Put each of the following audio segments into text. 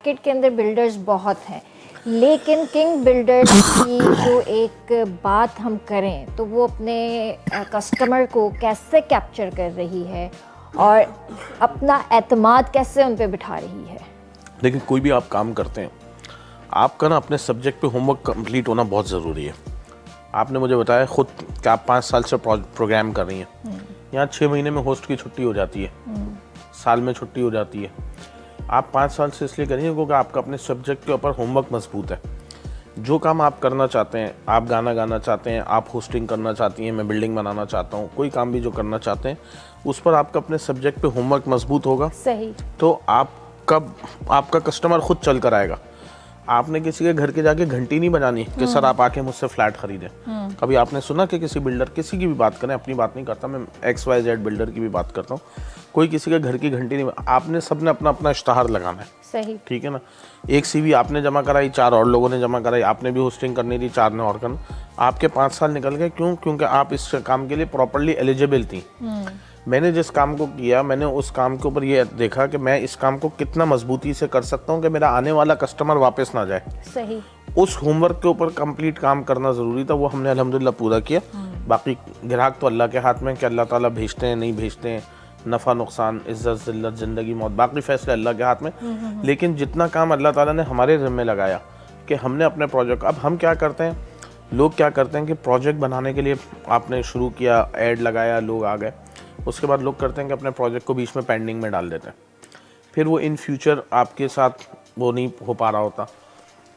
Market के अंदर builders बहुत हैं, लेकिन किंग बिल्डर्स की जो एक बात हम करें तो वो अपने कस्टमर को कैसे कैप्चर कर रही है और अपना एतमाद कैसे उन पे बिठा रही है। लेकिन कोई भी आप काम करते हैं, आपका ना अपने सब्जेक्ट पे होमवर्क कंप्लीट होना बहुत ज़रूरी है। आपने मुझे बताया खुद कि आप 5 साल से प्रोग्राम कर रही हैं। यहाँ 6 महीने में होस्ट की छुट्टी हो जाती है, साल में छुट्टी हो जाती है। आप 5 साल से इसलिए करिए क्योंकि आपका अपने सब्जेक्ट के ऊपर होमवर्क मजबूत है। जो काम आप करना चाहते हैं, आप गाना गाना चाहते हैं, आप होस्टिंग करना चाहती हैं, मैं बिल्डिंग बनाना चाहता हूँ, कोई काम भी जो करना चाहते हैं उस पर आपका अपने सब्जेक्ट पे होमवर्क मजबूत होगा, सही, तो आपका कस्टमर खुद चल कर आएगा। आपने किसी के घर के जाके घंटी नहीं बजानी कि सर आप आके मुझसे फ्लैट खरीदें। कभी आपने सुना कि किसी बिल्डर, किसी की भी बात करें, अपनी बात नहीं करता मैं, XYZ बिल्डर की भी बात करता हूँ, कोई किसी के घर की घंटी नहीं, आपने सबने अपना अपना इश्तहार लगाना है। सही, ठीक है ना। एक CV आपने जमा कराई, 4 और लोगों ने जमा कराई, आपने भी होस्टिंग करनी थी, 4 ने और करना, आपके 5 साल निकल गए। क्यों? क्योंकि आप इस काम के लिए प्रॉपरली एलिजिबल थी। मैंने जिस काम को किया, मैंने उस काम के ऊपर ये देखा कि मैं इस काम को कितना मजबूती से कर सकता हूँ कि मेरा आने वाला कस्टमर वापस ना जाए। सही, उस होमवर्क के ऊपर कंप्लीट काम करना ज़रूरी था, वो हमने अल्हम्दुलिल्लाह पूरा किया। बाकी ग्राहक तो अल्लाह के हाथ में कि अल्लाह ताला भेजते हैं नहीं भेजते हैं, नफ़ा नुकसान, इज़्ज़त ज़िल्लत, ज़िंदगी मौत, बाकी फ़ैसले अल्लाह के हाथ में। लेकिन जितना काम अल्लाह ताला ने हमारे ज़िम्मे लगाया कि हमने अपने प्रोजेक्ट, अब हम क्या करते हैं, लोग क्या करते हैं कि प्रोजेक्ट बनाने के लिए आपने शुरू किया, ऐड लगाया, लोग आ गए, उसके बाद लोग करते हैं कि अपने प्रोजेक्ट को बीच में पेंडिंग में डाल देते हैं, फिर वो इन फ्यूचर आपके साथ वो नहीं हो पा रहा होता।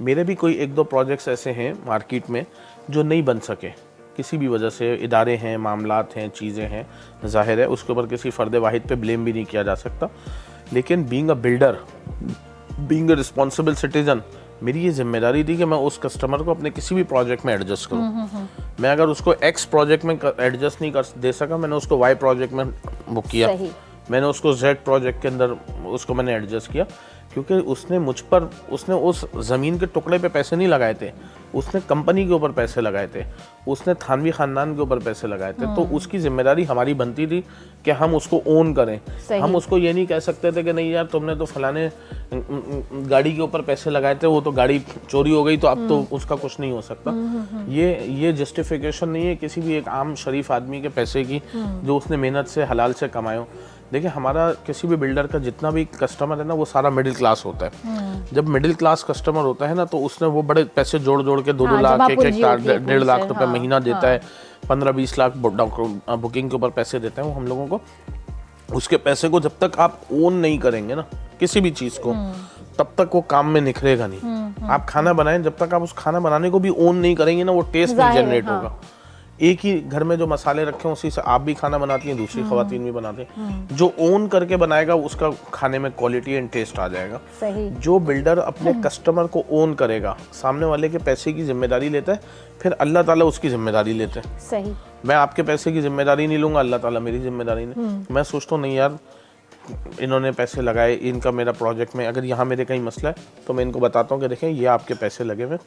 मेरे भी कोई 1-2 प्रोजेक्ट्स ऐसे हैं मार्केट में जो नहीं बन सके किसी भी वजह से, इदारे हैं, मामलात हैं, चीज़ें हैं, ज़ाहिर है उसके ऊपर किसी फ़र्द वाहिद पे ब्लेम भी नहीं किया जा सकता। लेकिन being a builder, being a responsible citizen, मेरी ये जिम्मेदारी थी कि मैं उस कस्टमर को अपने किसी भी प्रोजेक्ट में एडजस्ट करूं। मैं अगर उसको X प्रोजेक्ट में एडजस्ट नहीं कर दे सका, मैंने उसको Y प्रोजेक्ट में बुक किया, मैंने उसको Z प्रोजेक्ट के अंदर उसको मैंने एडजस्ट किया, क्योंकि उसने मुझ पर, उसने उस ज़मीन के टुकड़े पे पैसे नहीं लगाए थे, उसने कंपनी के ऊपर पैसे लगाए थे, उसने थानवी ख़ानदान के ऊपर पैसे लगाए थे। तो उसकी जिम्मेदारी हमारी बनती थी कि हम उसको ओन करें। हम उसको ये नहीं कह सकते थे कि नहीं यार तुमने तो फलाने गाड़ी के ऊपर पैसे लगाए थे, वो तो गाड़ी चोरी हो गई तो अब तो उसका कुछ नहीं हो सकता। ये जस्टिफिकेशन नहीं है किसी भी एक आम शरीफ आदमी के पैसे की जो उसने मेहनत से हलाल से कमाए हो। देखिए हमारा किसी भी बिल्डर का जितना भी कस्टमर है ना, वो सारा मिडिल क्लास होता है। जब मिडिल क्लास कस्टमर होता है ना, तो उसने वो बड़े पैसे जोड़ जोड़ के 2-2 लाख, 1-1 लाख रुपए महीना देता है, 15-20 लाख बुकिंग के ऊपर पैसे देते हैं वो हम लोगों को। उसके पैसे को जब तक आप ओन नहीं करेंगे ना किसी भी चीज़ को, तब तक वो काम में निखरेगा नहीं। आप खाना बनाएं, जब तक आप उस खाना बनाने को भी ओन नहीं करेंगे ना, वो टेस्ट नहीं जनरेट होगा। एक ही घर में जो मसाले रखे हैं उसी से आप भी खाना बनाती हैं, दूसरी खवातीन भी बनाती हैं। जो ओन करके बनाएगा उसका खाने में क्वालिटी एंड टेस्ट आ जाएगा। सही। जो बिल्डर अपने कस्टमर को ओन करेगा, सामने वाले के पैसे की जिम्मेदारी लेता है, फिर अल्लाह ताला उसकी जिम्मेदारी लेते हैं। सही। मैं आपके पैसे की जिम्मेदारी नहीं लूंगा, अल्लाह ताला मेरी जिम्मेदारी नहीं। मैं सोचता हूँ नहीं यार, इन्होंने पैसे लगाए, इनका मेरा प्रोजेक्ट में अगर यहाँ मेरे कहीं मसला है तो मैं इनको बताता हूँ कि देखें ये आपके पैसे लगे हुए,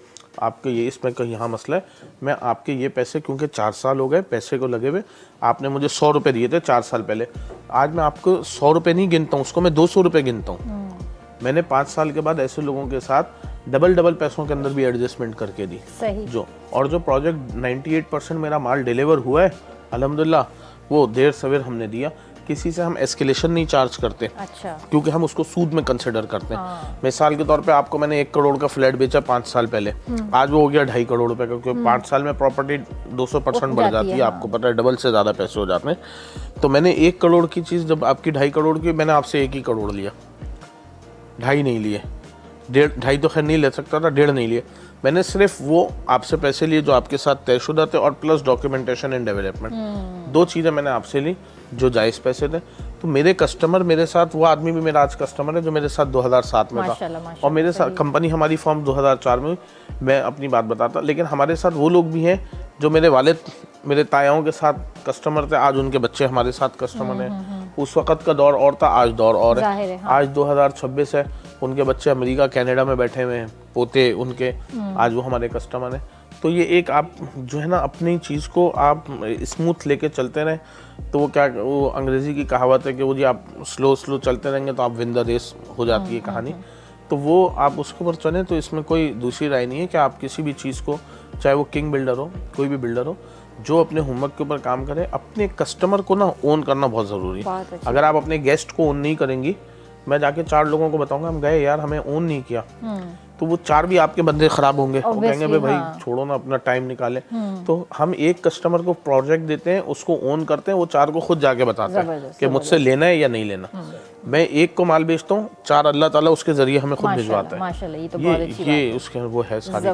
आपके ये इसमें कहीं यहाँ मसला है, मैं आपके ये पैसे, क्योंकि 4 साल हो गए पैसे को लगे हुए, आपने मुझे 100 रुपये दिए थे 4 साल पहले, आज मैं आपको 100 रुपये नहीं गिनता हूँ, उसको मैं 200 रुपये गिनता हूँ। मैंने 5 साल के बाद ऐसे लोगों के साथ डबल पैसों के अंदर भी एडजस्टमेंट करके दी। सही। जो प्रोजेक्ट 98% मेरा माल डिलीवर हुआ है अल्हम्दुलिल्लाह, वो देर सवेर हमने दिया। किसी से हम एस्केलेशन नहीं चार्ज करते। अच्छा। क्योंकि हम उसको सूद में कंसिडर करते हैं। मिसाल के तौर पे आपको मैंने 1 करोड़ का फ्लैट बेचा 5 साल पहले, आज वो हो गया 2.5 करोड़ रुपए का, क्योंकि 5 साल में प्रॉपर्टी 200% बढ़ जाती है। आपको पता है डबल से ज़्यादा पैसे हो जाते हैं। तो मैंने 1 करोड़ की चीज़ जब आपकी 2.5 करोड़ की, मैंने आपसे 1 ही करोड़ लिया, 2.5 नहीं लिए, 2.5 तो खैर नहीं ले सकता था, 1.5 नहीं लिए। मैंने सिर्फ वो आपसे पैसे लिए जो आपके साथ तयशुदा थे, और प्लस डॉक्यूमेंटेशन एंड डेवलपमेंट, 2 चीज़ें मैंने आपसे ली जो जायज़ पैसे थे। तो मेरे कस्टमर मेरे साथ, वो आदमी भी मेरा आज कस्टमर है जो मेरे साथ 2007 में था, और मेरे साथ कंपनी हमारी फॉर्म 2004 में, मैं अपनी बात बताता। लेकिन हमारे साथ वो लोग भी हैं जो मेरे वालिद, मेरे तायाओं के साथ कस्टमर थे, आज उनके बच्चे हमारे साथ कस्टमर हैं। उस वक़्त का दौर और था, आज दौर और है। आज 2026 है, उनके बच्चे अमेरिका कनाडा में बैठे हुए हैं, पोते उनके, आज वो हमारे कस्टमर हैं। तो ये एक आप जो है ना अपनी चीज़ को आप स्मूथ लेके चलते रहें, तो वो क्या, वो अंग्रेज़ी की कहावत है कि वो जी आप स्लो चलते रहेंगे तो आप विन द रेस हो जाती है कहानी। तो वो आप उसके ऊपर चलें, तो इसमें कोई दूसरी राय नहीं है कि आप किसी भी चीज़ को, चाहे वो किंग बिल्डर हो, कोई भी बिल्डर हो, जो अपने होमवर्क के ऊपर काम करे, अपने कस्टमर को ना ओन करना बहुत ज़रूरी है। अगर आप अपने गेस्ट को ओन नहीं करेंगी, मैं जाके 4 लोगों को बताऊंगा हम गए यार हमें ओन नहीं किया, तो वो 4 भी आपके बंदे खराब होंगे, वो कहेंगे भाई छोड़ो ना, अपना टाइम निकाले। तो हम एक कस्टमर को प्रोजेक्ट देते हैं, उसको ओन करते हैं, वो 4 को खुद जाके बताते हैं कि मुझसे लेना है या नहीं लेना। मैं एक को माल बेचता हूँ, 4 अल्लाह ताला उसके जरिए हमें खुद भिजवाता है। माशाल्लाह, ये तो बहुत अच्छी बात है। ये उसके वो है सारी।